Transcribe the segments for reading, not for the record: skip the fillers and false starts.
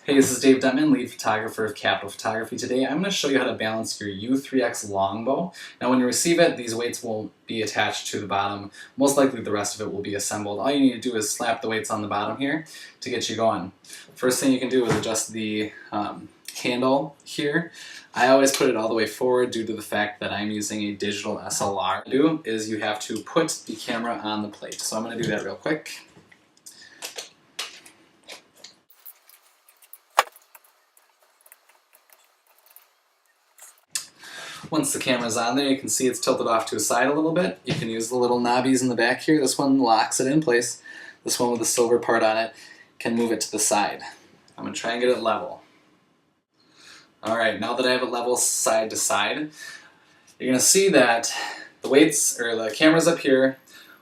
Hey, this is Dave Detman, lead photographer of Capital Photography. Today I'm going to show you how to balance your U3X Longbow. Now when you receive it, these weights won't be attached to the bottom. Most likely the rest of it will be assembled. All you need to do is slap the weights on the bottom here to get you going. First thing you can do is adjust the handle here. I always put it all the way forward due to the fact that I'm using a digital SLR. What you do is you have to put the camera on the plate. So I'm going to do that real quick. Once the camera's on there, you can see it's tilted off to a side a little bit. You can use the little knobbies in the back here. This one locks it in place. This one with the silver part on it can move it to the side. I'm going to try and get it level. Alright, now that I have it level side to side, you're going to see that the weights, or the camera's up here,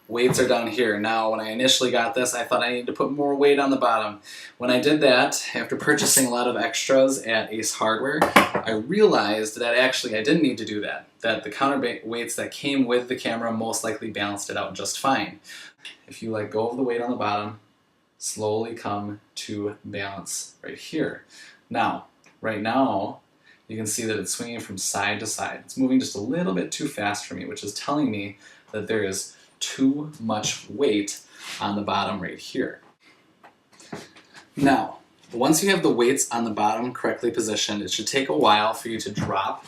weights are down here. Now, when I initially got this, I thought I needed to put more weight on the bottom. When I did that, after purchasing a lot of extras at Ace Hardware, I realized that actually I didn't need to do that. That the counterweights that came with the camera most likely balanced it out just fine. If you let go of the weight on the bottom, slowly come to balance right here. Now, right now, you can see that it's swinging from side to side. It's moving just a little bit too fast for me, which is telling me that there is too much weight on the bottom right here. Now, once you have the weights on the bottom correctly positioned, it should take a while for you to drop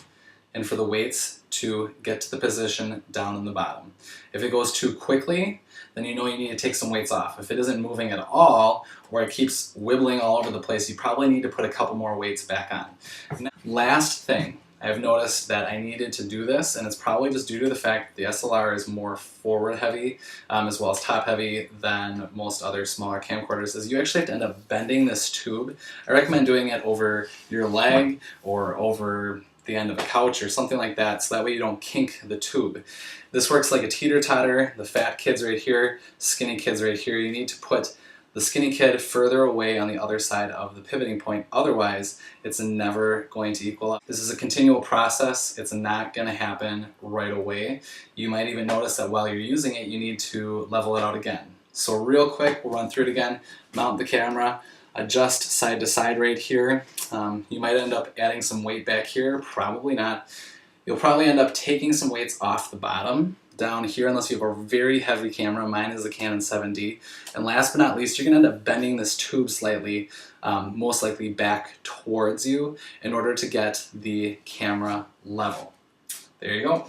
and for the weights to get to the position down in the bottom. If it goes too quickly, then you know you need to take some weights off. If it isn't moving at all, or it keeps wibbling all over the place, you probably need to put a couple more weights back on. Now, last thing, I've noticed that I needed to do this, and it's probably just due to the fact that the SLR is more forward heavy as well as top heavy than most other smaller camcorders, is you actually have to end up bending this tube. I recommend doing it over your leg or over the end of a couch or something like that, so that way you don't kink the tube. This works like a teeter-totter. The fat kid's right here, skinny kid's right here. You need to put the skinny kid further away on the other side of the pivoting point, otherwise it's never going to equal up. This is a continual process. It's not going to happen right away. You might even notice that while you're using it, you need to level it out again. So real quick, we'll run through it again. Mount the camera, adjust side to side right here. You might end up adding some weight back here, probably not. You'll probably end up taking some weights off the bottom down here unless you have a very heavy camera. Mine is a Canon 7D. And last but not least, you're going to end up bending this tube slightly, most likely back towards you, in order to get the camera level. There you go.